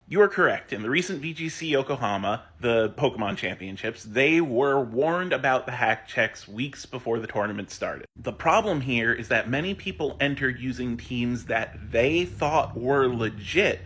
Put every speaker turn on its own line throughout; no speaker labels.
You are correct. In the recent VGC Yokohama, the Pokemon Championships, they were warned about the hack checks weeks before the tournament started. The problem here is that many people entered using teams that they thought were legit,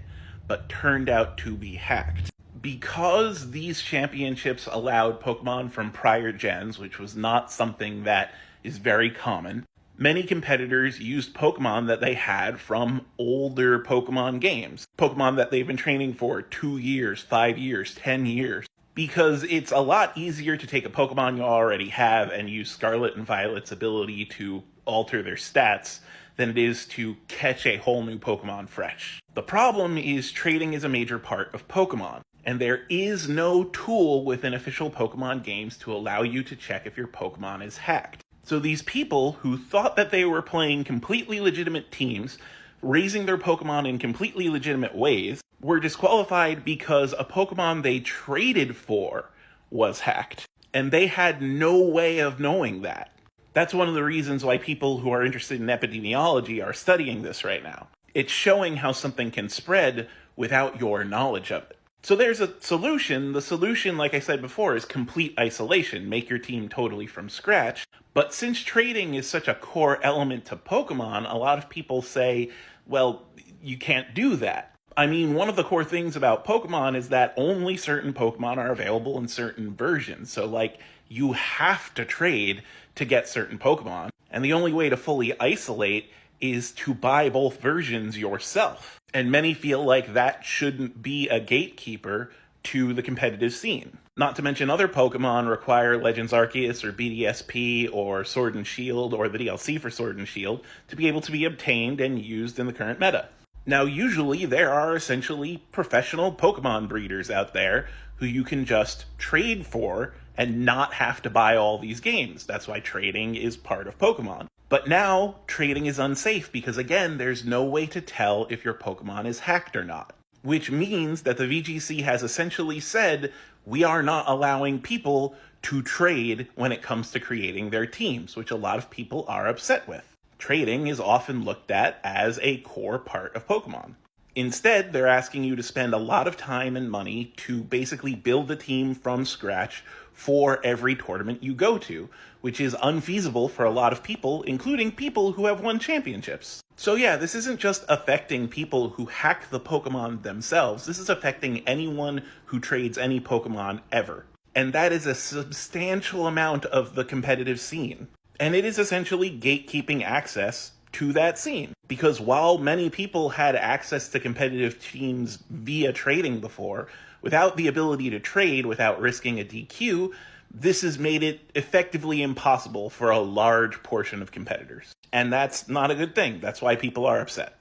but turned out to be hacked. Because these championships allowed Pokemon from prior gens, which was not something that is very common, many competitors used Pokemon that they had from older Pokemon games. Pokemon that they've been training for 2 years, 5 years, 10 years. Because it's a lot easier to take a Pokemon you already have and use Scarlet and Violet's ability to alter their stats than it is to catch a whole new Pokemon fresh. The problem is trading is a major part of Pokemon, and there is no tool within official Pokemon games to allow you to check if your Pokemon is hacked. So these people who thought that they were playing completely legitimate teams, raising their Pokemon in completely legitimate ways, were disqualified because a Pokemon they traded for was hacked. And they had no way of knowing that. That's one of the reasons why people who are interested in epidemiology are studying this right now. It's showing how something can spread without your knowledge of it. So there's a solution. The solution, like I said before, is complete isolation. Make your team totally from scratch. But since trading is such a core element to Pokemon, a lot of people say, well, you can't do that. I mean, one of the core things about Pokemon is that only certain Pokemon are available in certain versions. So, you have to trade to get certain Pokemon. And the only way to fully isolate is to buy both versions yourself. And many feel like that shouldn't be a gatekeeper to the competitive scene. Not to mention other Pokemon require Legends Arceus or BDSP or Sword and Shield or the DLC for Sword and Shield to be able to be obtained and used in the current meta. Now, usually there are essentially professional Pokemon breeders out there who you can just trade for and not have to buy all these games. That's why trading is part of Pokemon. But now, trading is unsafe because, again, there's no way to tell if your Pokemon is hacked or not. Which means that the VGC has essentially said, we are not allowing people to trade when it comes to creating their teams, which a lot of people are upset with. Trading is often looked at as a core part of Pokemon. Instead, they're asking you to spend a lot of time and money to basically build a team from scratch for every tournament you go to, which is unfeasible for a lot of people, including people who have won championships. So yeah, this isn't just affecting people who hack the Pokemon themselves, this is affecting anyone who trades any Pokemon ever. And that is a substantial amount of the competitive scene. And it is essentially gatekeeping access to that scene. Because while many people had access to competitive teams via trading before, without the ability to trade without risking a DQ, this has made it effectively impossible for a large portion of competitors. And that's not a good thing. That's why people are upset.